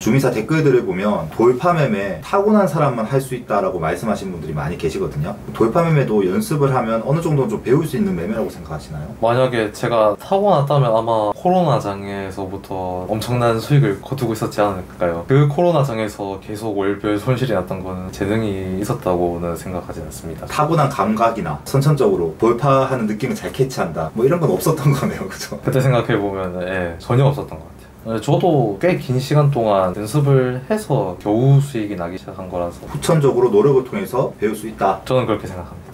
주민사 댓글들을 보면 돌파매매 타고난 사람만 할 수 있다라고 말씀하시는 분들이 많이 계시거든요. 돌파매매도 연습을 하면 어느 정도는 좀 배울 수 있는 매매라고 생각하시나요? 만약에 제가 타고났다면 아마 코로나 장에서부터 엄청난 수익을 거두고 있었지 않을까요? 그 코로나 장에서 계속 월별 손실이 났던 거는 재능이 있었다고는 생각하지 않습니다. 타고난 감각이나 선천적으로 돌파하는 느낌을 잘 캐치한다 뭐 이런 건 없었던 거네요, 그죠? 그때 생각해보면 예, 전혀 없었던 것 같아요. 저도 꽤 긴 시간 동안 연습을 해서 겨우 수익이 나기 시작한 거라서 후천적으로 노력을 통해서 배울 수 있다. 저는 그렇게 생각합니다.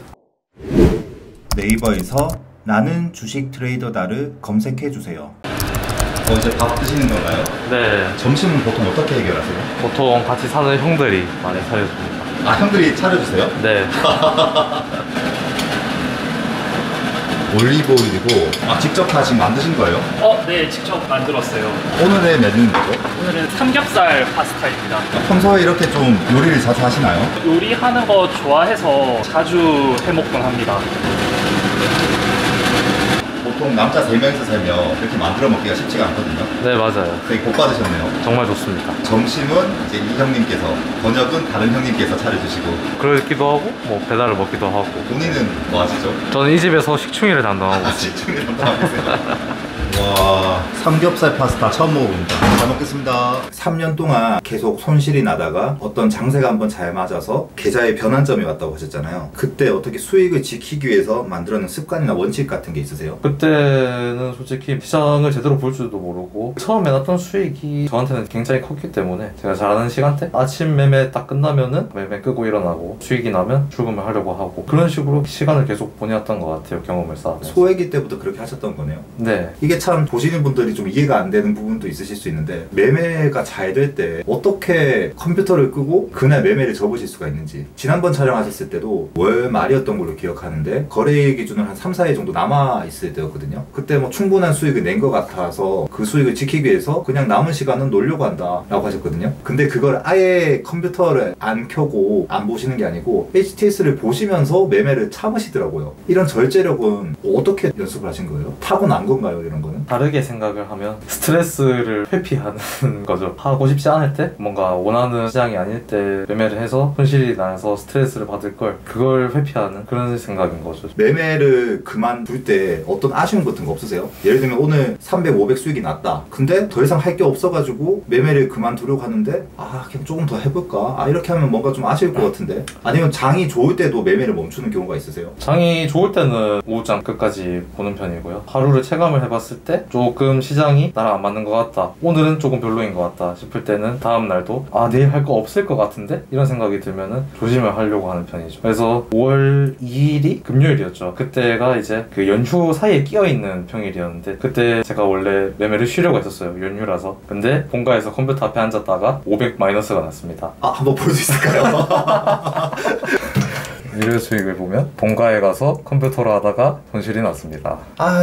네이버에서 나는 주식 트레이더다를 검색해주세요. 이제 밥 드시는 건가요? 네. 점심은 보통 어떻게 해결하세요? 보통 같이 사는 형들이 많이 차려줍니다. 아, 형들이 차려주세요? 네. 올리브 오일이고 직접 다 지금 만드신 거예요? 네, 직접 만들었어요. 오늘의 메뉴는 뭐죠? 오늘은 삼겹살 파스타입니다. 평소에 이렇게 좀 요리를 자주 하시나요? 요리하는 거 좋아해서 자주 해먹곤 합니다. 보통 남자 3명이서 살면 이렇게 만들어 먹기가 쉽지가 않거든요. 네, 맞아요. 되게 복 받으셨네요. 정말 좋습니다. 점심은 이제 이 형님께서, 저녁은 다른 형님께서 차려주시고. 그러기도 하고 뭐 배달을 먹기도 하고. 본인은 뭐 하시죠? 저는 이 집에서 식충이를 담당하고 있어요. 식충이 담당하고 계세요. 와, 삼겹살 파스타 처음 먹어봅니다. 잘 먹겠습니다. 3년 동안 계속 손실이 나다가 어떤 장세가 한번 잘 맞아서 계좌에 변환점이 왔다고 하셨잖아요. 그때 어떻게 수익을 지키기 위해서 만들어낸 습관이나 원칙 같은 게 있으세요? 그때는 솔직히 시장을 제대로 볼 줄도 모르고 처음에 났던 수익이 저한테는 굉장히 컸기 때문에 제가 잘하는 시간대 아침 매매 딱 끝나면은 매매 끄고 일어나고 수익이 나면 출금을 하려고 하고 그런 식으로 시간을 계속 보내왔던 것 같아요. 경험을 쌓으면서. 소액이 때부터 그렇게 하셨던 거네요. 네. 이게 참 보시는 분들이 좀 이해가 안 되는 부분도 있으실 수 있는데 매매가 잘 될 때 어떻게 컴퓨터를 끄고 그날 매매를 접으실 수가 있는지. 지난번 촬영하셨을 때도 월 말이었던 걸로 기억하는데 거래일 기준으로 한 3, 4일 정도 남아있을 때였거든요. 그때 뭐 충분한 수익을 낸 것 같아서 그 수익을 지키기 위해서 그냥 남은 시간은 놀려고 한다 라고 하셨거든요. 근데 그걸 아예 컴퓨터를 안 켜고 안 보시는 게 아니고 HTS를 보시면서 매매를 참으시더라고요. 이런 절제력은 어떻게 연습을 하신 거예요? 타고난 건가요, 이런 거는? 다르게 생각을 하면 스트레스를 회피하는 거죠. 하고 싶지 않을 때 뭔가 원하는 시장이 아닐 때 매매를 해서 손실이 나서 스트레스를 받을 걸 그걸 회피하는 그런 생각인 거죠. 매매를 그만둘 때 어떤 아쉬움 같은 거 없으세요? 예를 들면 오늘 300, 500 수익이 났다. 근데 더 이상 할 게 없어가지고 매매를 그만두려고 하는데 그냥 조금 더 해볼까? 이렇게 하면 뭔가 좀 아쉬울 것 같은데. 아니면 장이 좋을 때도 매매를 멈추는 경우가 있으세요? 장이 좋을 때는 오후장 끝까지 보는 편이고요. 하루를 체감을 해봤을 때 조금 시장이 나랑 안 맞는 것 같다, 오늘은 조금 별로인 것 같다 싶을 때는 다음 날도 내일 할 거 없을 것 같은데? 이런 생각이 들면은 조심을 하려고 하는 편이죠. 그래서 5월 2일이 금요일이었죠. 그때가 이제 그 연휴 사이에 끼어있는 평일이었는데 그때 제가 원래 매매를 쉬려고 했었어요. 연휴라서. 근데 본가에서 컴퓨터 앞에 앉았다가 500 마이너스가 났습니다. 한번 볼 수 있을까요? 일일 수익을 보면 본가에 가서 컴퓨터로 하다가 손실이 났습니다.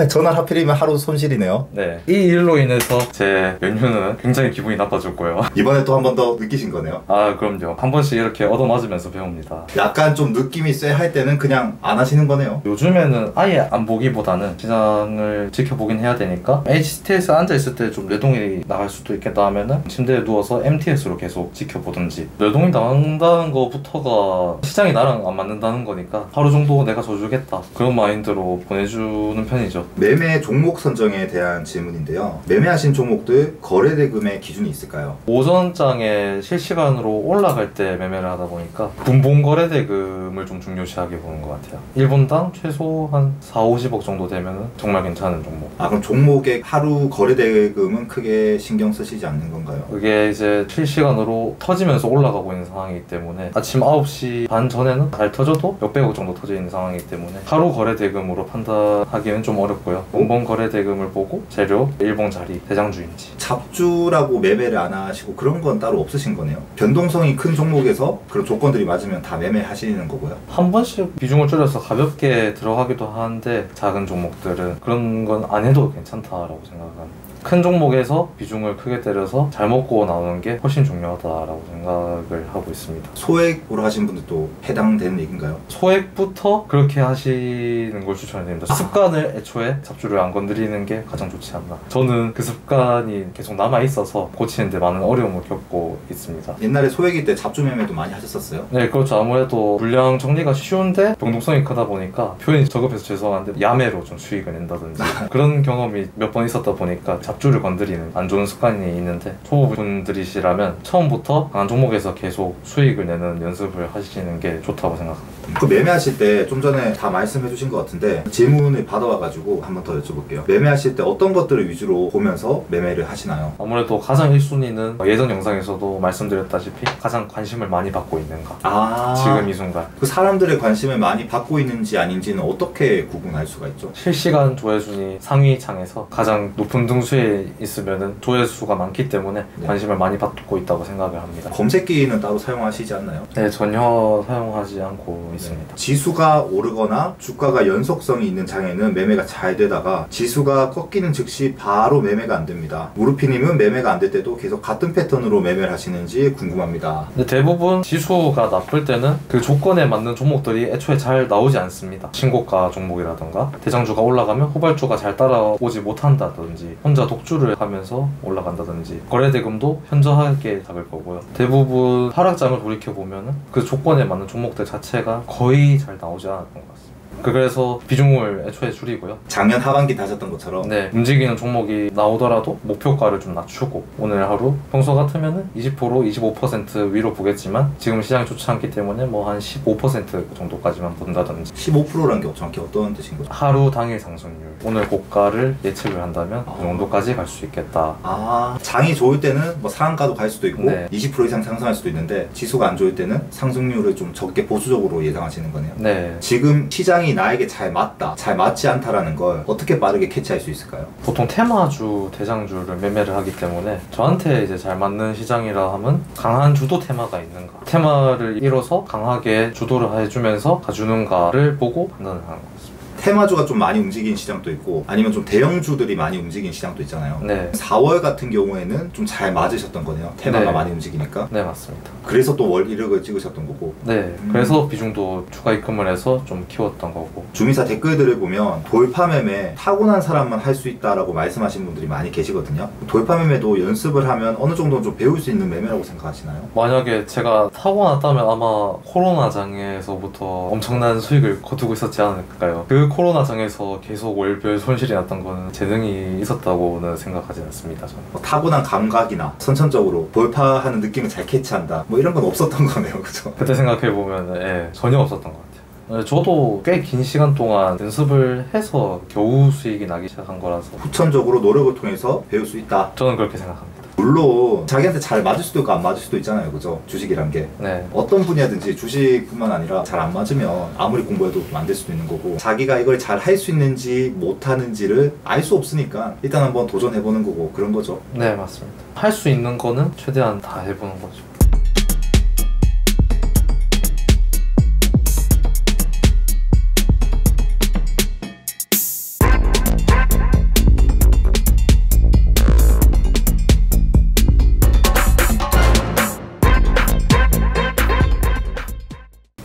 전날 하필이면 하루 손실이네요. 네, 이 일로 인해서 제 연휴는 굉장히 기분이 나빠졌고요. 이번에 또 한 번 더 느끼신 거네요. 그럼요. 한 번씩 이렇게 얻어맞으면서 배웁니다. 약간 좀 느낌이 쎄할 때는 그냥 안 하시는 거네요. 요즘에는 아예 안 보기보다는 시장을 지켜보긴 해야 되니까 HTS에 앉아있을 때 좀 뇌동이 나갈 수도 있겠다 하면은 침대에 누워서 MTS로 계속 지켜보든지. 뇌동이 나간다는 거부터가 시장이 나랑 안 맞는다는 거니까 하루 정도 내가 져주겠다, 그런 마인드로 보내주는 편이죠. 매매 종목 선정에 대한 질문인데요. 매매하신 종목들 거래대금의 기준이 있을까요? 오전장에 실시간으로 올라갈 때 매매를 하다 보니까 분봉 거래대금을 좀 중요시하게 보는 것 같아요. 1분당 최소 한 4, 50억 정도 되면 정말 괜찮은 종목. 그럼 종목의 하루 거래대금은 크게 신경 쓰시지 않는 건가요? 그게 이제 실시간으로 터지면서 올라가고 있는 상황이기 때문에 아침 9시 반 전에는 잘 터져도 몇백억 정도 터져 있는 상황이기 때문에 하루 거래대금으로 판단하기는 좀 어렵고요. 분봉 거래대금을 보고 재료, 일봉 자리, 대장주인지. 잡주라고 매매를 안 하시고 그런 건 따로 없으신 거네요. 변동성이 큰 종목에서 그런 조건들이 맞으면 다 매매하시는 거고요. 한 번씩 비중을 줄여서 가볍게 들어가기도 하는데 작은 종목들은 그런 건 안 해도 괜찮다라고 생각합니다. 큰 종목에서 비중을 크게 때려서 잘 먹고 나오는 게 훨씬 중요하다라고 생각을 하고 있습니다. 소액으로 하신 분들도 해당되는 얘기인가요? 소액부터 그렇게 하시는 걸 추천드립니다. 습관을 애초에 잡주를 안 건드리는 게 가장 좋지 않나. 저는 그 습관이 계속 남아있어서 고치는데 많은 어려움을 겪고 있습니다. 옛날에 소액일 때 잡주 매매도 많이 하셨었어요? 네, 그렇죠. 아무래도 물량 정리가 쉬운데 병동성이 크다 보니까 표현이 저급해서 죄송한데 야매로 좀 수익을 낸다든지 그런 경험이 몇 번 있었다 보니까 잡주를 건드리는 안 좋은 습관이 있는데 초보분들이시라면 처음부터 강한 종목에서 계속 수익을 내는 연습을 하시는 게 좋다고 생각합니다. 그 매매하실 때 좀 전에 다 말씀해 주신 것 같은데 질문을 받아와가지고 한 번 더 여쭤볼게요. 매매하실 때 어떤 것들을 위주로 보면서 매매를 하시나요? 아무래도 가장 1순위는 예전 영상에서도 말씀드렸다시피 가장 관심을 많이 받고 있는가. 지금 이 순간 그 사람들의 관심을 많이 받고 있는지 아닌지는 어떻게 구분할 수가 있죠? 실시간 조회순위 상위 창에서 가장 높은 등수에 있으면 조회수가 많기 때문에 네. 관심을 많이 받고 있다고 생각을 합니다. 검색기는 따로 사용하시지 않나요? 네, 전혀 사용하지 않고 있습니다. 지수가 오르거나 주가가 연속성이 있는 장에는 매매가 잘 되다가 지수가 꺾이는 즉시 바로 매매가 안 됩니다. 무르피님은 매매가 안 될 때도 계속 같은 패턴으로 매매를 하시는지 궁금합니다. 근데 대부분 지수가 나쁠 때는 그 조건에 맞는 종목들이 애초에 잘 나오지 않습니다. 신고가 종목이라던가 대장주가 올라가면 후발주가 잘 따라오지 못한다든지 혼자 독주를 하면서 올라간다든지 거래대금도 현저하게 작을 거고요. 대부분 하락장을 돌이켜보면 그 조건에 맞는 종목들 자체가 거의 잘 나오지 않았던 것 같습니다. 그래서 비중을 애초에 줄이고요. 작년 하반기 때 하셨던 것처럼 네, 움직이는 종목이 나오더라도 목표가를 좀 낮추고 오늘 하루 평소 같으면은 20% 25% 위로 보겠지만 지금 시장이 좋지 않기 때문에 뭐 한 15% 정도까지만 본다든지 15%라는 게 정확히 어떤 뜻인 거죠? 하루 당일 상승률 오늘 고가를 예측을 한다면 그 정도까지 갈 수 있겠다. 장이 좋을 때는 뭐 상한가도 갈 수도 있고 네. 20% 이상 상승할 수도 있는데 지수가 안 좋을 때는 상승률을 좀 적게 보수적으로 예상하시는 거네요. 네, 지금 시장이 나에게 잘 맞다, 잘 맞지 않다라는 걸 어떻게 빠르게 캐치할 수 있을까요? 보통 테마주, 대장주를 매매를 하기 때문에 저한테 이제 잘 맞는 시장이라 하면 강한 주도 테마가 있는가, 테마를 이뤄서 강하게 주도를 해주면서 가주는가를 보고 판단을 하는 것 같습니다. 테마주가 좀 많이 움직이는 시장도 있고 아니면 좀 대형주들이 많이 움직이는 시장도 있잖아요. 네, 4월 같은 경우에는 좀 잘 맞으셨던 거네요. 테마가 네. 많이 움직이니까. 네 맞습니다. 그래서 또 월 1억을 찍으셨던 거고. 네, 그래서 비중도 추가 입금을 해서 좀 키웠던 거고. 주미사 댓글들을 보면 돌파 매매 타고난 사람만 할 수 있다라고 말씀하시는 분들이 많이 계시거든요. 돌파 매매도 연습을 하면 어느 정도는 좀 배울 수 있는 매매라고 생각하시나요? 만약에 제가 타고났다면 아마 코로나 장에서부터 엄청난 수익을 거두고 있었지 않을까요? 그 코로나 장에서 계속 월별 손실이 났던 거는 재능이 있었다고는 생각하지 않습니다. 저는. 뭐 타고난 감각이나 선천적으로 돌파하는 느낌을 잘 캐치한다 뭐 이런 건 없었던 거네요. 그죠? 그때 생각해보면 전혀 없었던 것 같아요. 저도 꽤 긴 시간 동안 연습을 해서 겨우 수익이 나기 시작한 거라서 후천적으로 노력을 통해서 배울 수 있다. 저는 그렇게 생각합니다. 물론 자기한테 잘 맞을 수도 있고 안 맞을 수도 있잖아요. 그죠? 주식이란 게. 네, 어떤 분야든지 주식뿐만 아니라 잘 안 맞으면 아무리 공부해도 안 될 수도 있는 거고 자기가 이걸 잘 할 수 있는지 못하는지를 알 수 없으니까 일단 한번 도전해보는 거고 그런 거죠. 네 맞습니다. 할 수 있는 거는 최대한 다 해보는 거죠.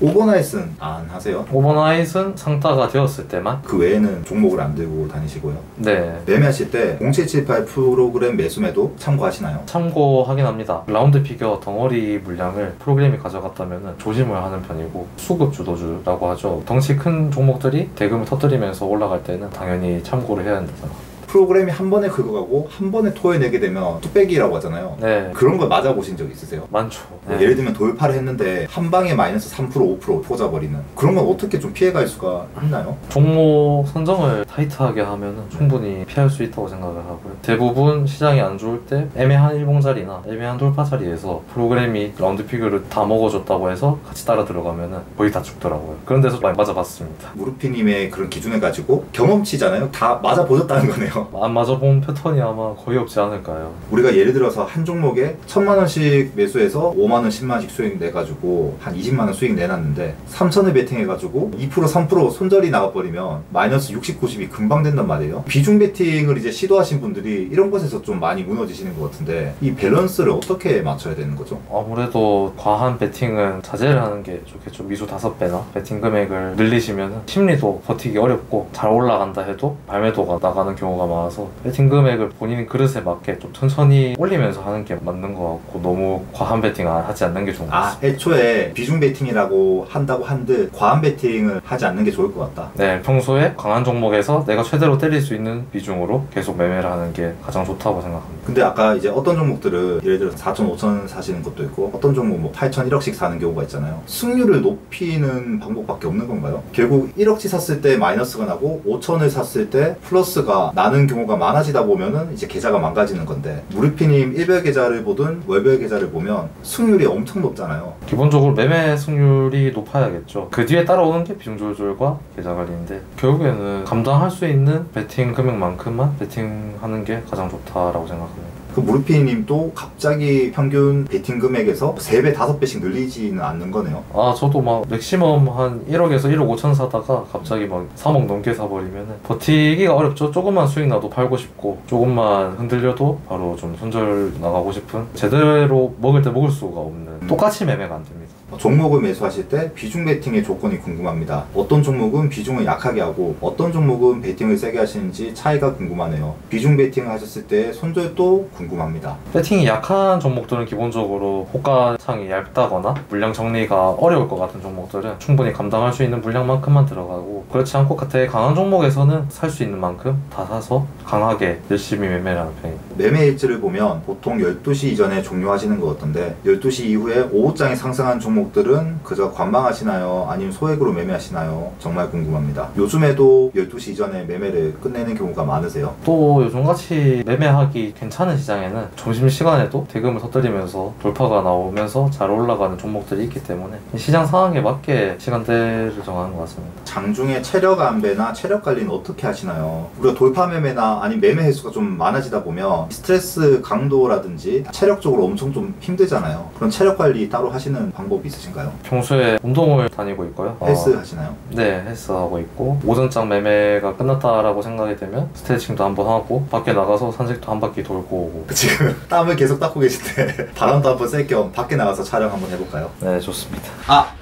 오버나잇은 안 하세요? 오버나잇은 상따가 되었을 때만. 그 외에는 종목을 안 들고 다니시고요. 네, 매매하실 때 0778 프로그램 매수매도 참고하시나요? 참고하긴 합니다. 라운드 피겨 덩어리 물량을 프로그램이 가져갔다면 조심을 하는 편이고 수급 주도주라고 하죠. 덩치 큰 종목들이 대금을 터뜨리면서 올라갈 때는 당연히 참고를 해야 된다고 생각합니다. 프로그램이 한 번에 긁어가고 한 번에 토해내게 되면 뚝배기라고 하잖아요. 네, 그런 걸 맞아보신 적 있으세요? 많죠. 네. 예를 들면 돌파를 했는데 한 방에 마이너스 3% 5% 터져버리는 그런 건 어떻게 좀 피해갈 수가 있나요? 종목 선정을 타이트하게 하면 충분히 피할 수 있다고 생각을 하고요. 대부분 시장이 안 좋을 때 애매한 일봉자리나 애매한 돌파 자리에서 프로그램이 라운드 피규어를 다 먹어줬다고 해서 같이 따라 들어가면 거의 다 죽더라고요. 그런 데서 많이 맞아봤습니다. 무르피님의 그런 기준을 가지고 경험치잖아요. 다 맞아보셨다는 거네요. 안 맞아본 패턴이 아마 거의 없지 않을까요? 우리가 예를 들어서 한 종목에 1,000만 원씩 매수해서 5만 원, 10만 원씩 수익 내가지고 한 20만 원 수익 내놨는데 3,000을 베팅해가지고 2%, 3% 손절이 나가버리면 마이너스 60, 90이 금방 된단 말이에요. 비중 베팅을 이제 시도하신 분들이 이런 것에서 좀 많이 무너지시는 것 같은데 이 밸런스를 어떻게 맞춰야 되는 거죠? 아무래도 과한 베팅은 자제를 하는 게 좋겠죠. 미수 5배나 베팅 금액을 늘리시면 심리도 버티기 어렵고 잘 올라간다 해도 발매도가 나가는 경우가 많아서 베팅 금액을 본인 그릇에 맞게 좀 천천히 올리면서 하는 게 맞는 것 같고 너무 과한 베팅 하지 않는 게 좋은 것 같습니다. 애초에 비중 베팅이라고 한다고 한들 과한 베팅을 하지 않는 게 좋을 것 같다. 네, 평소에 강한 종목에서 내가 최대로 때릴 수 있는 비중으로 계속 매매를 하는 게 가장 좋다고 생각합니다. 근데 아까 이제 어떤 종목들은 예를 들어서 4천, 5천 사시는 것도 있고 어떤 종목 뭐 8천, 1억씩 사는 경우가 있잖아요. 승률을 높이는 방법밖에 없는 건가요? 결국 1억치 샀을 때 마이너스가 나고 5천을 샀을 때 플러스가 나는 경우가 많아지다 보면은 이제 계좌가 망가지는 건데 무르피님 일별 계좌를 보든 월별 계좌를 보면 승률이 엄청 높잖아요. 기본적으로 매매 승률이 높아야겠죠. 그 뒤에 따라오는 게 비중 조절과 계좌 관리인데 결국에는 감당할 수 있는 베팅 금액만큼만 베팅하는 게 가장 좋다라고 생각합니다. 그 무르피님도 갑자기 평균 베팅 금액에서 3배, 5배씩 늘리지는 않는 거네요. 아, 저도 막 맥시멈 한 1억에서 1억 5천 사다가 갑자기 막 3억 넘게 사버리면 버티기가 어렵죠. 조금만 수익 나도 팔고 싶고 조금만 흔들려도 바로 좀 손절 나가고 싶은 제대로 먹을 때 먹을 수가 없는 똑같이 매매가 안 됩니다. 종목을 매수하실 때 비중 베팅의 조건이 궁금합니다. 어떤 종목은 비중을 약하게 하고 어떤 종목은 베팅을 세게 하시는지 차이가 궁금하네요. 비중 베팅을 하셨을 때 손절도 궁금합니다. 베팅이 약한 종목들은 기본적으로 호가창이 얇다거나 물량 정리가 어려울 것 같은 종목들은 충분히 감당할 수 있는 물량만큼만 들어가고 그렇지 않고 되게 강한 종목에서는 살 수 있는 만큼 다 사서 강하게 열심히 매매를 하는 편입니다. 매매 일지를 보면 보통 12시 이전에 종료하시는 것 같던데 12시 이후에 오후장에 상승한 종목들은 그저 관망하시나요? 아니면 소액으로 매매하시나요? 정말 궁금합니다. 요즘에도 12시 이전에 매매를 끝내는 경우가 많으세요? 또 요즘같이 매매하기 괜찮은 시장에는 점심시간에도 대금을 터뜨리면서 돌파가 나오면서 잘 올라가는 종목들이 있기 때문에 시장 상황에 맞게 시간대를 정하는 것 같습니다. 장중에 체력 안배나 체력 관리는 어떻게 하시나요? 우리가 돌파 매매나 아니면 매매 횟수가 좀 많아지다 보면 스트레스 강도라든지 체력적으로 엄청 좀 힘들잖아요. 그런 체력 관리 따로 하시는 방법이 있으신가요? 평소에 운동을 다니고 있고요. 헬스 하시나요? 네, 헬스하고 있고 오전장 매매가 끝났다라고 생각이 되면 스트레칭도 한번 하고 밖에 나가서 산책도 한 바퀴 돌고 오고. 지금 땀을 계속 닦고 계신데 바람도 한번 쐴 겸 밖에 나가서 촬영 한번 해볼까요? 네, 좋습니다.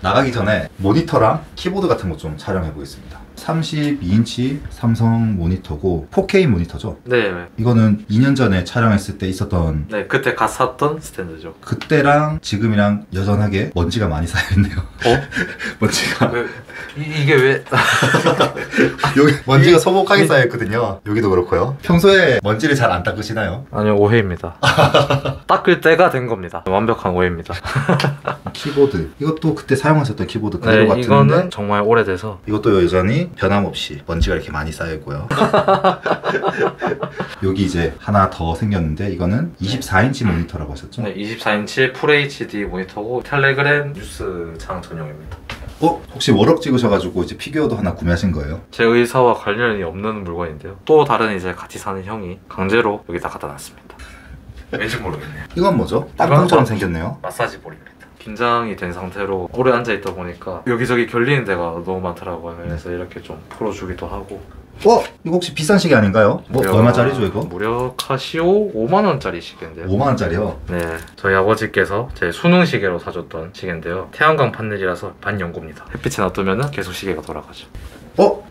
나가기 전에 모니터랑 키보드 같은 거 좀 촬영해 보겠습니다. 32인치 삼성 모니터고 4K 모니터죠? 네, 이거는 2년 전에 촬영했을 때 있었던 네, 그때 갓 샀던 스탠드죠. 그때랑 지금이랑 여전하게 먼지가 많이 쌓여있네요. 먼지가 이게 왜? 여기 먼지가 소복하게 쌓여있거든요. 여기도 그렇고요. 평소에 먼지를 잘 안 닦으시나요? 아니요, 오해입니다. 닦을 때가 된 겁니다. 완벽한 오해입니다. 키보드 이것도 그때 사용하셨던 키보드 그대로 같은데 이거는 정말 오래돼서 이것도 여전히 변함없이 먼지가 이렇게 많이 쌓여있고요. 여기 이제 하나 더 생겼는데 이거는 24인치 모니터라고 하셨죠? 네, 24인치 FHD 모니터고 텔레그램 뉴스 창 전용입니다. 혹시 워럭 찍으셔가지고 이제 피규어도 하나 구매하신 거예요? 제 의사와 관련이 없는 물건인데요. 또 다른 이제 같이 사는 형이 강제로 여기다 갖다 놨습니다. 왠지 모르겠네요. 이건 뭐죠? 빵빵처럼 생겼네요. 마사지 볼입니다. 긴장이 된 상태로 오래 앉아있다 보니까 여기저기 결리는 데가 너무 많더라고요. 그래서 이렇게 좀 풀어주기도 하고. 이거 혹시 비싼 시계 아닌가요? 얼마짜리죠 이거? 무려 카시오 5만원짜리 시계인데요. 5만원짜리요? 네, 저희 아버지께서 제 수능 시계로 사줬던 시계인데요. 태양광 판넬이라서 반영구입니다. 햇빛에 놔두면 계속 시계가 돌아가죠.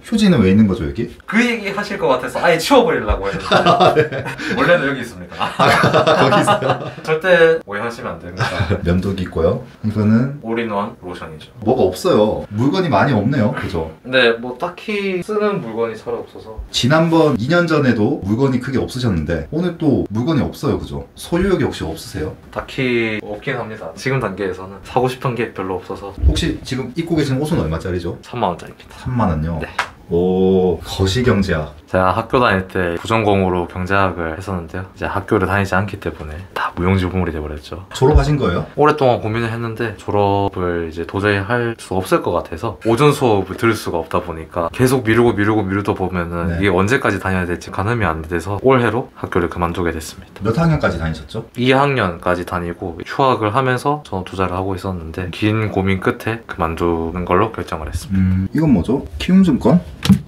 휴지는 왜 있는 거죠 여기? 그 얘기 하실 것 같아서 아예 치워버리려고 했는데 네. 원래는 여기 있습니다. 거기 있어요? 절대 오해하시면 안 됩니다. 면도기 있고요. 이거는 올인원 로션이죠. 뭐가 없어요. 물건이 많이 없네요. 그죠? 네, 뭐 딱히 쓰는 물건이 잘 없어서. 지난번 2년 전에도 물건이 크게 없으셨는데 오늘 또 물건이 없어요. 그죠? 소유욕이 혹시 없으세요? 딱히 없긴 합니다. 지금 단계에서는 사고 싶은 게 별로 없어서. 혹시 지금 입고 계신 옷은 얼마짜리죠? 3만원짜리입니다. 3만원요? 네. 오, 거시경제학. 제가 학교 다닐 때 부전공으로 경제학을 했었는데요. 이제 학교를 다니지 않기 때문에 다 무용지물이 돼버렸죠. 졸업하신 거예요? 오랫동안 고민을 했는데 졸업을 이제 도저히 할 수가 없을 것 같아서 오전 수업을 들을 수가 없다 보니까 계속 미루다 보면은 네. 이게 언제까지 다녀야 될지 가늠이 안 돼서 올해로 학교를 그만두게 됐습니다. 몇 학년까지 다니셨죠? 2학년까지 다니고 휴학을 하면서 전업 투자를 하고 있었는데 긴 고민 끝에 그만두는 걸로 결정을 했습니다. 이건 뭐죠? 키움증권?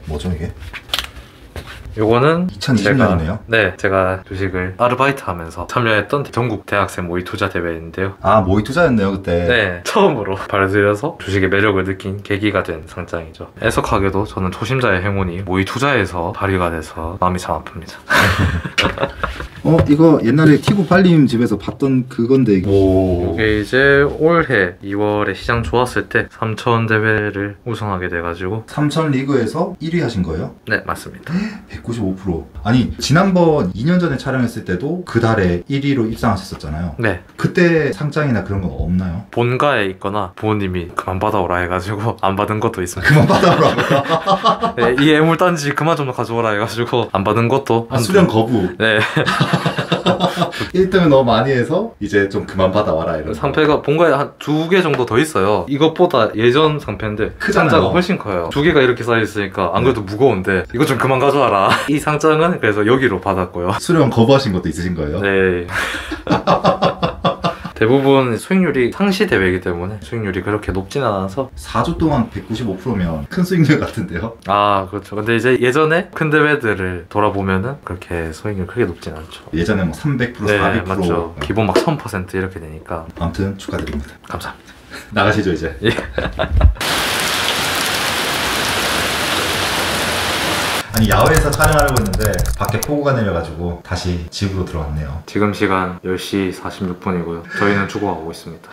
뭐죠 이게? 요거는 2020년이네요. 제가 주식을 아르바이트 하면서 참여했던 전국 대학생 모의 투자 대회인데요. 아, 모의 투자였네요 그때. 네, 처음으로 발들여서 주식의 매력을 느낀 계기가 된 상장이죠. 애석하게도 저는 초심자의 행운이 모의 투자에서 발휘가 돼서 마음이 참 아픕니다. 이거 옛날에 티고 팔림 집에서 봤던 그건데. 오. 이게 이제 올해 2월에 시장 좋았을 때 3천 대회를 우승하게 돼가지고. 삼천 리그에서 1위 하신 거예요? 네, 맞습니다. 195%. 아니, 지난번 2년 전에 촬영했을 때도 그 달에 1위로 입상하셨었잖아요. 네, 그때 상장이나 그런 건 없나요? 본가에 있거나 부모님이 그만 받아오라 해가지고 안 받은 것도 있습니다. 그만 받아오라고요? 네, 이 애물단지 그만 좀 가져오라 해가지고 안 받은 것도 아, 수령 거부. 네. 1등을 너무 많이 해서 이제 좀 그만 받아와라 이런. 상패가 본가에 한 2개 정도 더 있어요. 이것보다 예전 상패인데 크잖아요. 상자가 훨씬 커요. 2개가 이렇게 쌓여있으니까 안 그래도 무거운데 이거 좀 그만 가져와라. 이 상장은 그래서 여기로 받았고요. 수령 거부하신 것도 있으신 거예요? 네. 대부분 수익률이 상시 대회이기 때문에 수익률이 그렇게 높진 않아서. 4주 동안 195%면 큰 수익률 같은데요? 아, 그렇죠. 근데 이제 예전에 큰 대회들을 돌아보면은 그렇게 수익률 크게 높진 않죠. 예전에 뭐 300%, 400%. 네, 맞죠. 기본 막 1000% 이렇게 되니까. 아무튼 축하드립니다. 감사합니다. 나가시죠 이제. 예. 아니, 야외에서 촬영하려고 했는데 밖에 폭우가 내려가지고 다시 집으로 들어왔네요. 지금 시간 10시 46분이고요. 저희는 죽어가고 있습니다.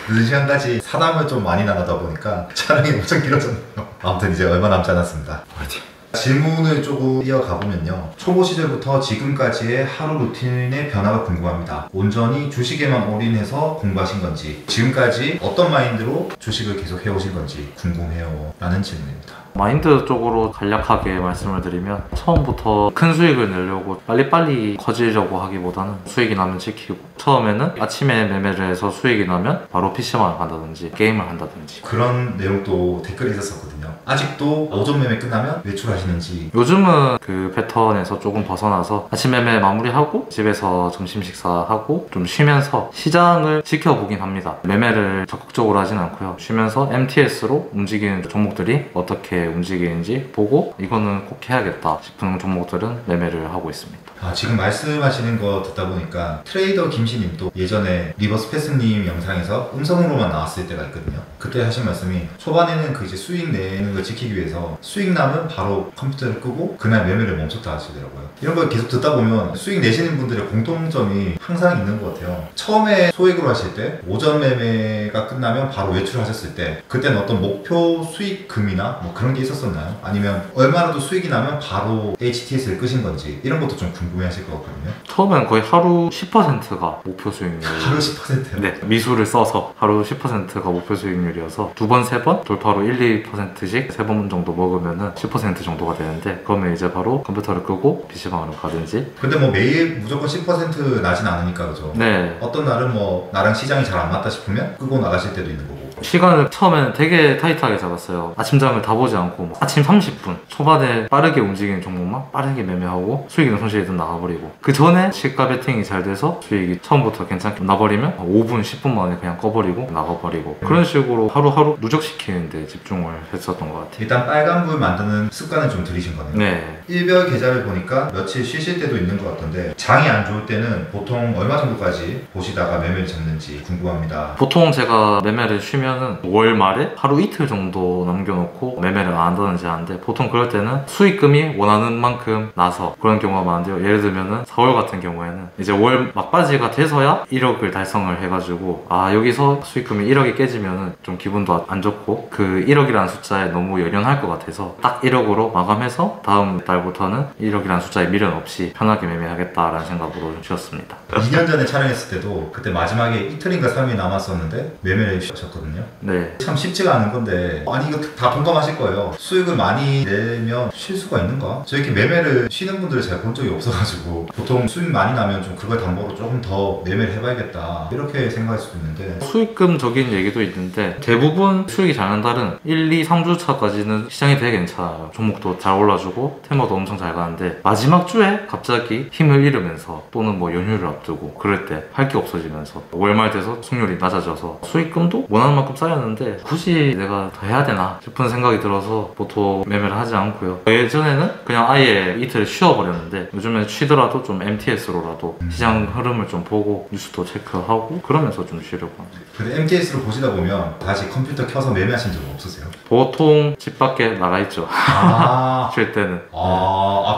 늦은 시간까지 사담을 좀 많이 나누다 보니까 촬영이 엄청 길어졌네요. 아무튼 이제 얼마 남지 않았습니다. 화이팅! 질문을 조금 이어가 보면요. 초보 시절부터 지금까지의 하루 루틴의 변화가 궁금합니다. 온전히 주식에만 올인해서 공부하신 건지, 지금까지 어떤 마인드로 주식을 계속 해오신 건지 궁금해요. 라는 질문입니다. 마인드 쪽으로 간략하게 말씀을 드리면 처음부터 큰 수익을 내려고 빨리빨리 커지려고 하기보다는 수익이 나면 지키고, 처음에는 아침에 매매를 해서 수익이 나면 바로 PC방을 간다든지 게임을 한다든지. 그런 내용도 댓글이 있었거든요. 아직도 오전 매매 끝나면 외출하시는지. 요즘은 그 패턴에서 조금 벗어나서 아침 매매 마무리하고 집에서 점심 식사하고 좀 쉬면서 시장을 지켜보긴 합니다. 매매를 적극적으로 하진 않고요. 쉬면서 MTS로 움직이는 종목들이 어떻게 움직이는지 보고 이거는 꼭 해야겠다 싶은 종목들은 매매를 하고 있습니다. 지금 말씀하시는 거 듣다 보니까 트레이더 김씨님도 예전에 리버스 패스님 영상에서 음성으로만 나왔을 때가 있거든요. 그때 하신 말씀이 초반에는 그 이제 수익 내는 걸 지키기 위해서 수익 나면 바로 컴퓨터를 끄고 그날 매매를 멈췄다 하시더라고요. 이런 걸 계속 듣다 보면 수익 내시는 분들의 공통점이 항상 있는 것 같아요. 처음에 소액으로 하실 때 오전 매매가 끝나면 바로 외출하셨을 때 그때는 어떤 목표 수익금이나 뭐 그런 게 있었었나요? 아니면 얼마라도 수익이 나면 바로 HTS를 끄신 건지 이런 것도 좀 궁금해하실 것 같거든요. 처음엔 거의 하루 10%가 목표 수익률. 하루 10%요? 네, 미수를 써서 하루 10%가 목표 수익률이어서 두 번, 세 번 돌파로 1, 2%씩 세 번 정도 먹으면은 10% 정도가 되는데, 그러면 이제 바로 컴퓨터를 끄고 PC방으로 가든지. 근데 뭐 매일 무조건 10% 나진 않으니까 그죠? 네. 어떤 날은 뭐 나랑 시장이 잘 안 맞다 싶으면 끄고 나가실 때도 있는 거고. 시간을 처음에는 되게 타이트하게 잡았어요. 아침장을 다 보지 않고 뭐 아침 30분 초반에 빠르게 움직이는 종목만 빠르게 매매하고 수익이나 손실이든 나가버리고, 그 전에 시가 베팅이 잘 돼서 수익이 처음부터 괜찮게 나버리면 5분 10분 만에 그냥 꺼버리고 나가버리고, 그런 식으로 하루하루 누적시키는 데 집중을 했었던 것 같아요. 일단 빨간불 만드는 습관을 좀 들이신 거네요. 네. 일별 계좌를 보니까 며칠 쉬실 때도 있는 것 같던데 장이 안 좋을 때는 보통 얼마 정도까지 보시다가 매매를 잡는지 궁금합니다. 보통 제가 매매를 쉬면은 5월 말에 하루 이틀 정도 남겨놓고 매매를 안 한다든지 하는데, 보통 그럴 때는 수익금이 원하는 만큼 나서 그런 경우가 많은데요. 예를 들면은 4월 같은 경우에는 이제 5월 막바지가 돼서야 1억을 달성을 해가지고, 여기서 수익금이 1억이 깨지면은 좀 기분도 안 좋고 그 1억이라는 숫자에 너무 연연할 것 같아서 딱 1억으로 마감해서 다음 달부터는 1억이라는 숫자에 미련 없이 편하게 매매하겠다라는 생각으로 쉬었습니다. 2년 전에 촬영했을 때도 그때 마지막에 이틀인가 3일 남았었는데 매매를 쉬셨거든요. 있거든요. 네. 참 쉽지가 않은 건데 아니 이거 다 동감하실 거예요. 수익을 많이 내면 쉴 수가 있는가? 저 이렇게 매매를 쉬는 분들을 잘 본 적이 없어가지고 보통 수익 많이 나면 좀 그걸 담보로 조금 더 매매를 해봐야겠다 이렇게 생각할 수도 있는데 수익금적인 얘기도 있는데 대부분 수익이 잘 난다는 1, 2, 3주 차까지는 시장이 되게 괜찮아요. 종목도 잘 올라주고 테마도 엄청 잘 가는데 마지막 주에 갑자기 힘을 잃으면서 또는 뭐 연휴를 앞두고 그럴 때 할 게 없어지면서 월말 돼서 수익률이 낮아져서 수익금도 원하는 만큼 쌓였는데 굳이 내가 더 해야 되나 싶은 생각이 들어서 보통 매매를 하지 않고요. 예전에는 그냥 아예 이틀 쉬어버렸는데 요즘에 쉬더라도 좀 MTS로라도 시장 흐름을 좀 보고 뉴스도 체크하고 그러면서 좀 쉬려고 합니다. 근데 MTS로 보시다 보면 다시 컴퓨터 켜서 매매하신 적 없으세요? 보통 집 밖에 나가 있죠. 아, 쉴 때는.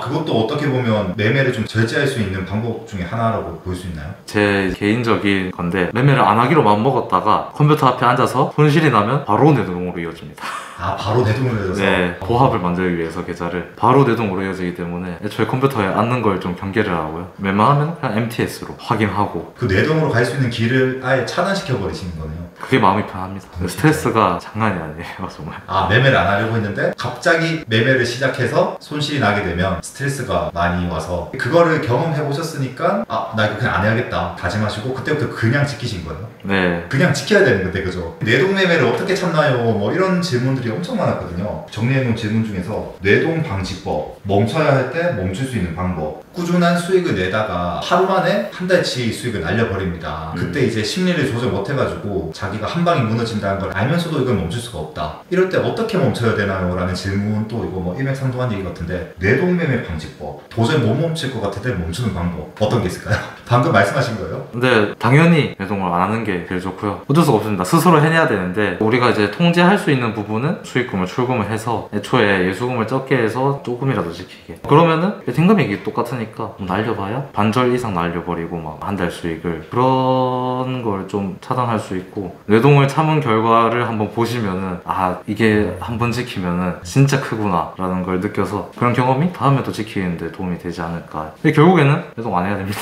그것도 어떻게 보면 매매를 좀 절제할 수 있는 방법 중에 하나라고 볼 수 있나요? 제 개인적인 건데 매매를 안 하기로 마음먹었다가 컴퓨터 앞에 앉아서 손실이 나면 바로 내동으로 이어집니다. 아, 바로 내동을 해서? 네, 보합을 만들기 위해서 계좌를 바로 내동으로 이어지기 때문에 애초에 컴퓨터에 앉는 걸 좀 경계를 하고요. 웬만하면 그냥 MTS로 확인하고 그 내동으로 갈 수 있는 길을 아예 차단시켜 버리시는 거네요. 그게 마음이 편합니다. 스트레스가 장난이 아니에요, 정말. 아, 매매를 안 하려고 했는데 갑자기 매매를 시작해서 손실이 나게 되면 스트레스가 많이 와서 그거를 경험해 보셨으니까 나 이거 그냥 안 해야겠다 다짐하시고 그때부터 그냥 지키신 거예요? 네. 그냥 지켜야 되는 건데 그죠? 내동 매매를 어떻게 참나요? 뭐 이런 질문들이 엄청 많았거든요. 정리해놓은 질문 중에서 뇌동 방지법, 멈춰야 할 때 멈출 수 있는 방법, 꾸준한 수익을 내다가 하루 만에 한 달치 수익을 날려버립니다. 그때 이제 심리를 조절 못해가지고 자기가 한 방에 무너진다는 걸 알면서도 이걸 멈출 수가 없다. 이럴 때 어떻게 멈춰야 되나요? 라는 질문 또 이거 뭐 일맥상통한 얘기 같은데 뇌동 매매 방지법, 도저히 못 멈출 것 같을 때 멈추는 방법 어떤 게 있을까요? 방금 말씀하신 거예요? 근데 당연히 내동을 안 하는 게 제일 좋고요. 어쩔 수가 없습니다. 스스로 해내야 되는데 우리가 이제 통제할 수 있는 부분은 수익금을 출금을 해서 애초에 예수금을 적게 해서 조금이라도 지키게. 그러면은 배팅금액이 똑같으니까 뭐 날려봐야 반절 이상 날려버리고 막 한 달 수익을 그런 걸 좀 차단할 수 있고 내동을 참은 결과를 한번 보시면은 이게 한번 지키면은 진짜 크구나 라는 걸 느껴서 그런 경험이 다음에도 지키는데 도움이 되지 않을까. 근데 결국에는 내동 안 해야 됩니다.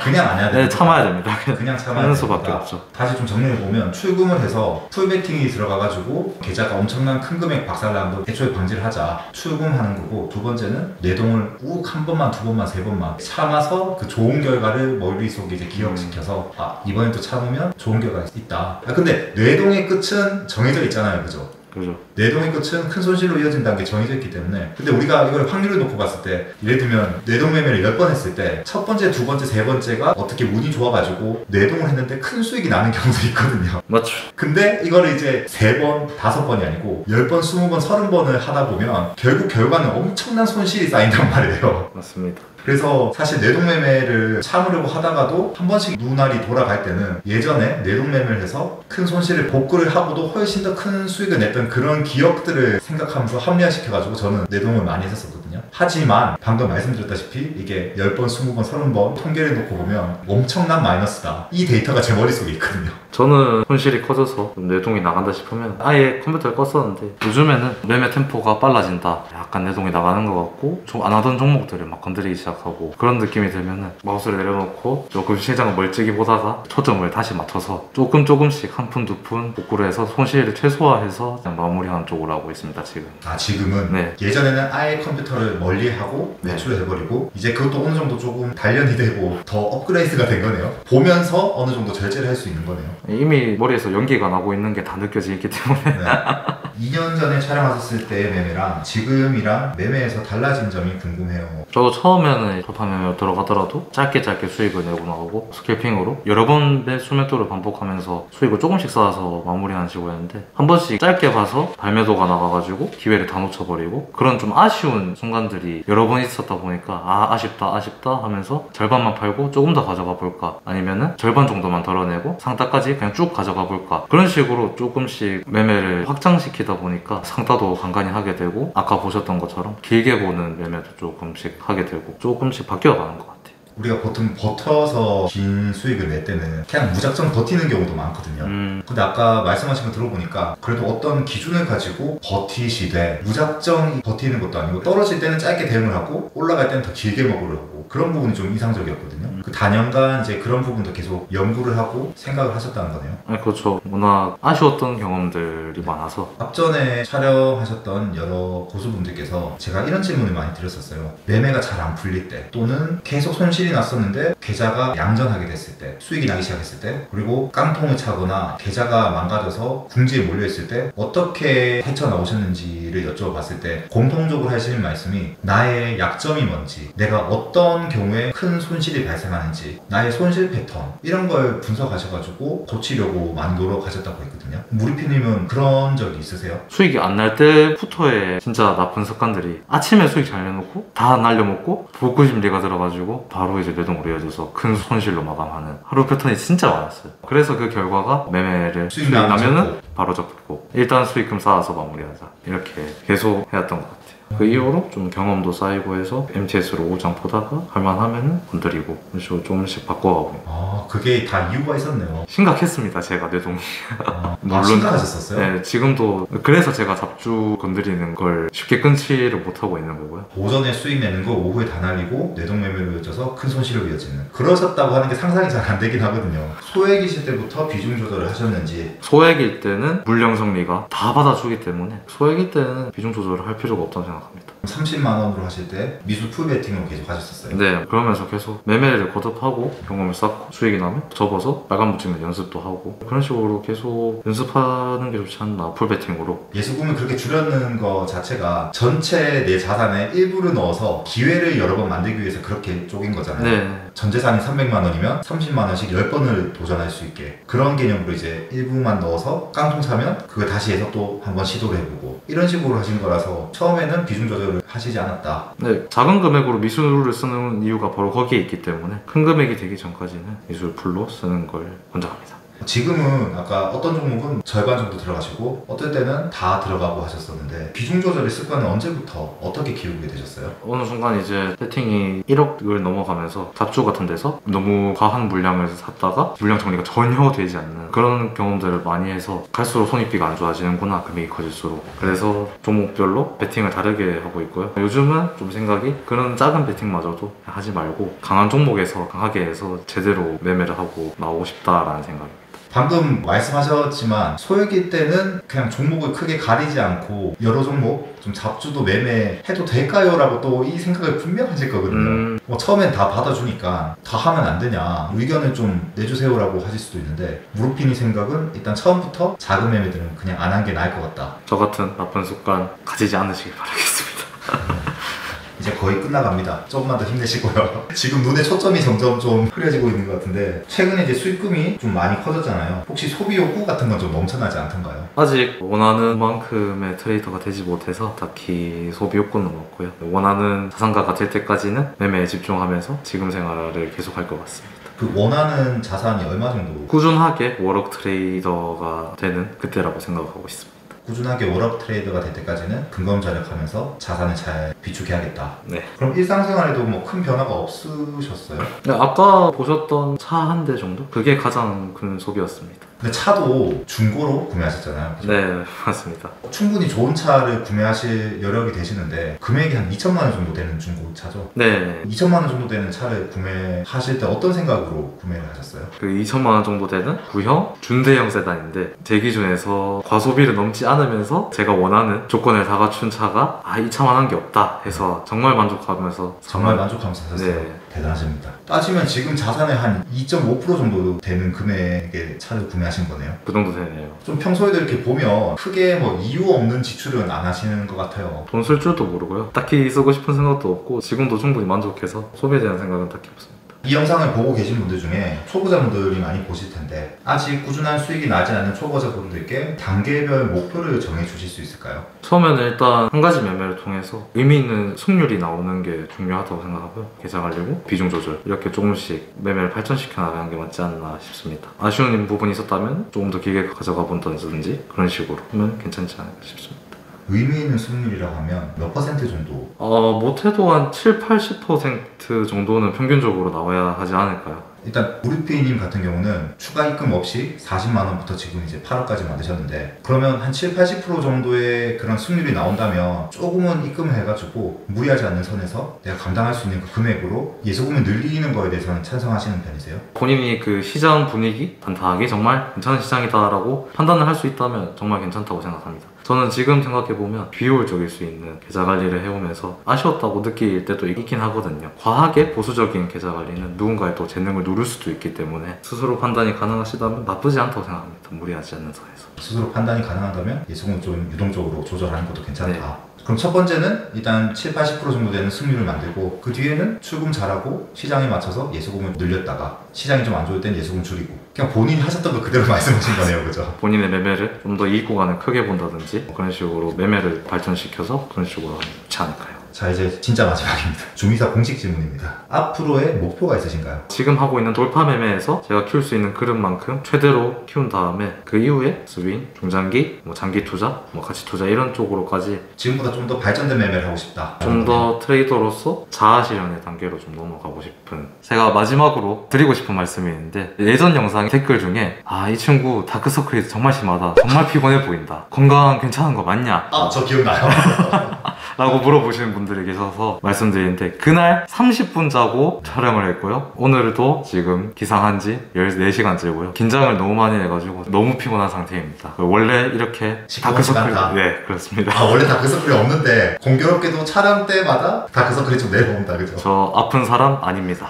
그냥 안 해야 됩니다. 네, 참아야 됩니다. 그냥 참아야 하는 됩니다. 수밖에 없죠. 다시 좀 정리해보면 출금을 해서 풀베팅이 들어가가지고 계좌가 엄청난 큰 금액 박살나는 거 애초에 방지를 하자. 출금하는 거고 두 번째는 내동을 욱 한 번만 두 번만 세 번만 참아서 그 좋은 결과를 머릿속에 이제 기억시켜서 이번엔 또 참으면 좋은 결과가 있다. 근데 뇌동의 끝은 정해져 있잖아요, 그죠? 그죠. 뇌동의 끝은 큰 손실로 이어진다는 게 정해져 있기 때문에 근데 우리가 이걸 확률을 놓고 봤을 때 예를 들면 뇌동 매매를 10번 했을 때 첫 번째, 두 번째, 세 번째가 어떻게 운이 좋아가지고 뇌동을 했는데 큰 수익이 나는 경우도 있거든요. 맞죠. 근데 이거를 이제 3번, 5번이 아니고 10번, 20번, 30번을 하다 보면 결국 결과는 엄청난 손실이 쌓인단 말이에요. 맞습니다. 그래서 사실 내동매매를 참으려고 하다가도 한 번씩 눈알이 돌아갈 때는 예전에 내동매매를 해서 큰 손실을 복구를 하고도 훨씬 더 큰 수익을 냈던 그런 기억들을 생각하면서 합리화시켜가지고 저는 내동을 많이 했었거든요. 하지만 방금 말씀드렸다시피 이게 10번, 20번, 30번 통계를 놓고 보면 엄청난 마이너스다. 이 데이터가 제 머릿속에 있거든요. 저는 손실이 커져서 좀 내동이 나간다 싶으면 아예 컴퓨터를 껐었는데 요즘에는 매매 템포가 빨라진다. 약간 내동이 나가는 것 같고 좀 안 하던 종목들을 막 건드리기 시작하고 그런 느낌이 들면은 마우스를 내려놓고 조금 시장을 멀찍이 보다가 초점을 다시 맞춰서 조금씩 한 푼, 두 푼 복구를 해서 손실을 최소화해서 그냥 마무리하는 쪽으로 하고 있습니다, 지금. 지금은? 네. 예전에는 아예 컴퓨터를 멀리하고 매출을 해버리고 이제 그것도 어느 정도 조금 단련이 되고 더 업그레이드가 된 거네요. 보면서 어느 정도 절제를 할 수 있는 거네요. 이미 머리에서 연기가 나고 있는 게 다 느껴지기 때문에 네. 2년 전에 촬영하셨을 때의 매매랑 지금이랑 매매에서 달라진 점이 궁금해요. 저도 처음에는 돌파 매매로 들어가더라도 짧게 수익을 내고 나오고 스캘핑으로 여러 번 매수 매도를 반복하면서 수익을 조금씩 쌓아서 마무리하는 식으로였는데 한 번씩 짧게 봐서 발매도가 나가가지고 기회를 다 놓쳐버리고 그런 좀 아쉬운 순간들이 여러 번 있었다 보니까 아쉽다 하면서 절반만 팔고 조금 더 가져가 볼까 아니면은 절반 정도만 덜어내고 상따까지 그냥 쭉 가져가 볼까 그런 식으로 조금씩 매매를 확장시키다 보니까 상따도 간간히 하게 되고 아까 보셨던 것처럼 길게 보는 매매도 조금씩 하게 되고 조금씩 바뀌어가는 것 같아요. 우리가 보통 버텨서 긴 수익을 낼 때는 그냥 무작정 버티는 경우도 많거든요. 근데 아까 말씀하신 거 들어보니까 그래도 어떤 기준을 가지고 버티시되 무작정 버티는 것도 아니고 떨어질 때는 짧게 대응을 하고 올라갈 때는 더 길게 먹으려고 하셨고 그런 부분이 좀 인상적이었거든요. 그 단연간 이제 그런 부분도 계속 연구를 하고 생각을 하셨다는 거네요. 네, 그렇죠. 워낙 아쉬웠던 경험들이 많아서. 앞전에 촬영하셨던 여러 고수분들께서 제가 이런 질문을 많이 드렸었어요. 매매가 잘 안 풀릴 때 또는 계속 손실이 났었는데 계좌가 양전하게 됐을 때, 수익이 나기 시작했을 때, 그리고 깡통을 차거나 계좌가 망가져서 궁지에 몰려있을 때 어떻게 헤쳐나오셨는지를 여쭤봤을 때 공통적으로 하시는 말씀이 나의 약점이 뭔지, 내가 어떤 경우에 큰 손실이 발생하는지, 나의 손실 패턴 이런 걸 분석하셔가지고 고치려고 많이 노력하셨다고 했거든요. 무리피님은 그런 적이 있으세요? 수익이 안 날 때부터의 진짜 나쁜 습관들이 아침에 수익 잘 내놓고 다 날려먹고 복구심리가 들어가지고 바로 이제 뇌동으로 이어져서 큰 손실로 마감하는 하루 패턴이 진짜 많았어요. 그래서 그 결과가 매매를 수익 나면은 바로 접고 일단 수익금 쌓아서 마무리하자 이렇게 계속 해왔던 것 같아요. 그 이후로 좀 경험도 쌓이고 해서 MTS로 5장 보다가 할만하면 건드리고 그런 식으로 조금씩 바꿔가고. 아, 그게 다 이유가 있었네요. 심각했습니다, 제가 뇌동이. 물론 심각하셨었어요? 네, 지금도 그래서 제가 잡주 건드리는 걸 쉽게 끊지를 못하고 있는 거고요. 오전에 수익 내는 거 오후에 다 날리고 뇌동매매로 이어져서 큰 손실로 이어지는, 그러셨다고 하는 게 상상이 잘 안 되긴 하거든요. 소액이실 때부터 비중 조절을 하셨는지. 소액일 때는 물량 정리가 다 받아주기 때문에 소액일 때는 비중 조절을 할 필요가 없다고 생각합니다. 30만 원으로 하실 때 미술 풀베팅으로 계속 하셨었어요? 네, 그러면서 계속 매매를 거듭하고 경험을 쌓고 수익이 나면 접어서 빨간 붙이면 연습도 하고 그런 식으로 계속 연습하는 게 좋지 않나, 풀베팅으로. 예수금을 그렇게 줄여는 거 자체가 전체 내 자산의 일부를 넣어서 기회를 여러 번 만들기 위해서 그렇게 쪼갠 거잖아요. 네. 전 재산이 300만 원이면 30만 원씩 10번을 도전할 수 있게, 그런 개념으로 이제 일부만 넣어서 깡통 차면 그거 다시 해서 또 한번 시도를 해보고 이런 식으로 하신 거라서 처음에는 비중 조절을 하시지 않았다. 네, 작은 금액으로 미술을 쓰는 이유가 바로 거기에 있기 때문에 큰 금액이 되기 전까지는 미술 풀로 쓰는 걸 권장합니다. 지금은 아까 어떤 종목은 절반 정도 들어가시고 어떨 때는 다 들어가고 하셨었는데 비중 조절의 습관은 언제부터 어떻게 키우게 되셨어요? 어느 순간 이제 세팅이 1억을 넘어가면서 잡주 같은 데서 너무 과한 물량을 샀다가 물량 정리가 전혀 되지 않는 그런 경험들을 많이 해서 갈수록 손익비가 안 좋아지는구나, 금액이 커질수록. 그래서 종목별로 베팅을 다르게 하고 있고요. 요즘은 좀 생각이 그런 작은 베팅마저도 하지 말고 강한 종목에서 강하게 해서 제대로 매매를 하고 나오고 싶다라는 생각입니다. 방금 말씀하셨지만 소액일 때는 그냥 종목을 크게 가리지 않고 여러 종목 좀 잡주도 매매해도 될까요? 라고 또 이 생각을 분명 하실 거거든요. 뭐 처음엔 다 받아주니까 다 하면 안 되냐, 의견을 좀 내주세요 라고 하실 수도 있는데 무릎핀이 생각은 일단 처음부터 작은 매매들은 그냥 안 한 게 나을 것 같다. 저 같은 나쁜 습관 가지지 않으시길 바라겠습니다. 이제 거의 끝나갑니다. 조금만 더 힘내시고요. 지금 눈에 초점이 점점 좀 흐려지고 있는 것 같은데 최근에 이제 수익금이 좀 많이 커졌잖아요. 혹시 소비 욕구 같은 건 좀 넘쳐나지 않던가요? 아직 원하는 만큼의 트레이더가 되지 못해서 딱히 소비 욕구는 없고요. 원하는 자산가가 될 때까지는 매매에 집중하면서 지금 생활을 계속할 것 같습니다. 그 원하는 자산이 얼마 정도? 꾸준하게 워럭 트레이더가 되는 그때라고 생각하고 있습니다. 꾸준하게 워럭 트레이더가 될 때까지는 근검절약하면서 자산을 잘 비축해야겠다. 네. 그럼 일상생활에도 뭐 큰 변화가 없으셨어요? 네, 아까 보셨던 차 한 대 정도? 그게 가장 큰 소비였습니다. 근데 차도 중고로 구매하셨잖아요. 그죠? 네, 맞습니다. 충분히 좋은 차를 구매하실 여력이 되시는데 금액이 한 2천만 원 정도 되는 중고차죠? 네. 2천만 원 정도 되는 차를 구매하실 때 어떤 생각으로 구매를 하셨어요? 그 2천만 원 정도 되는 구형 준대형 세단인데 제 기준에서 과소비를 넘지 않으면서 제가 원하는 조건을 다 갖춘 차가 2천만 원 게 없다 해서 정말 만족하면서 정말 만족하면서 사셨어요? 네. 대단하십니다. 따지면 지금 자산의 한 2.5% 정도 되는 금액의 차를 구매하신 거네요. 그 정도 되네요. 좀 평소에도 이렇게 보면 크게 뭐 이유 없는 지출은 안 하시는 것 같아요. 돈 쓸 줄도 모르고요. 딱히 쓰고 싶은 생각도 없고 지금도 충분히 만족해서 소비에 대한 생각은 딱히 없습니다. 이 영상을 보고 계신 분들 중에 초보자분들이 많이 보실 텐데 아직 꾸준한 수익이 나지 않는 초보자분들께 단계별 목표를 정해 주실 수 있을까요? 처음에는 일단 한 가지 매매를 통해서 의미 있는 승률이 나오는 게 중요하다고 생각하고요. 계좌 관리고 비중 조절 이렇게 조금씩 매매를 발전시켜 나가는 게 맞지 않나 싶습니다. 아쉬운 부분이 있었다면 조금 더 길게 가져가 본다든지 그런 식으로 하면 괜찮지 않을까 싶습니다. 의미 있는 수익률이라고 하면 몇 퍼센트 정도? 못해도 한 7, 80% 정도는 평균적으로 나와야 하지 않을까요? 일단 우리피님 같은 경우는 추가 입금 없이 40만 원부터 지금 이제 8억까지 만드셨는데 그러면 한 7, 80% 정도의 그런 수익률이 나온다면 조금은 입금을 해가지고 무리하지 않는 선에서 내가 감당할 수 있는 그 금액으로 예수금을 늘리는 거에 대해서는 찬성하시는 편이세요? 본인이 그 시장 분위기 단타하기 정말 괜찮은 시장이다라고 판단을 할 수 있다면 정말 괜찮다고 생각합니다. 저는 지금 생각해보면 비효율적일 수 있는 계좌 관리를 해오면서 아쉬웠다고 느낄 때도 있긴 하거든요. 과하게 보수적인 계좌 관리는 누군가의 또 재능을 누를 수도 있기 때문에 스스로 판단이 가능하시다면 나쁘지 않다고 생각합니다. 무리하지 않는 선에서. 스스로 판단이 가능하다면 예수금을 좀 유동적으로 조절하는 것도 괜찮다. 네. 그럼 첫 번째는 일단 7, 80% 정도 되는 승률을 만들고 그 뒤에는 출금 잘하고 시장에 맞춰서 예수금을 늘렸다가 시장이 좀 안 좋을 땐 예수금 줄이고 그냥 본인이 하셨던 거 그대로 말씀하신 거네요. 그죠? 본인의 매매를 좀 더 이익 구간을 크게 본다든지 그런 식으로 매매를 발전시켜서 그런 식으로 하면 좋지 않을까요? 자, 이제 진짜 마지막입니다. 주미사 공식 질문입니다. 앞으로의 목표가 있으신가요? 지금 하고 있는 돌파 매매에서 제가 키울 수 있는 그릇만큼 최대로 키운 다음에 그 이후에 스윙, 중장기, 장기 투자, 가치 투자 이런 쪽으로까지 지금보다 좀 더 발전된 매매를 하고 싶다. 좀 더 트레이더로서 자아 실현의 단계로 좀 넘어가고 싶은. 제가 마지막으로 드리고 싶은 말씀이 있는데 예전 영상 댓글 중에 이 친구 다크서클이 정말 심하다, 정말 피곤해 보인다, 건강 괜찮은 거 맞냐? 저 기억나요. 라고 물어보시는 분들이 계셔서 말씀드리는데 그날 30분 자고 촬영을 했고요. 오늘도 지금 기상한 지 14시간째고요. 긴장을 너무 많이 해가지고 너무 피곤한 상태입니다. 원래 이렇게 다크서클이 네, 그렇습니다. 원래 다크서클이 없는데 공교롭게도 촬영 때마다 다크서클이 좀 내려온다. 그죠? 저 아픈 사람 아닙니다.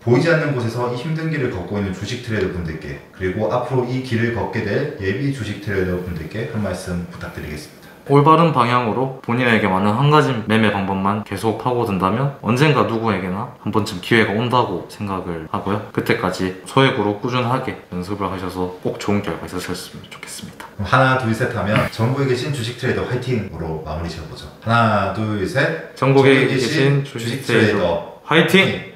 보이지 않는 곳에서 이 힘든 길을 걷고 있는 주식 트레이더 분들께 그리고 앞으로 이 길을 걷게 될 예비 주식 트레이더 분들께 한 말씀 부탁드리겠습니다. 올바른 방향으로 본인에게 맞는 한 가지 매매 방법만 계속 파고든다면 언젠가 누구에게나 한 번쯤 기회가 온다고 생각을 하고요. 그때까지 소액으로 꾸준하게 연습을 하셔서 꼭 좋은 결과 있으셨으면 좋겠습니다. 하나 둘 셋 하면 전국에 계신 주식 트레이더 화이팅으로 마무리 지어보죠. 하나 둘 셋 전국에 계신 주식 트레이더 화이팅!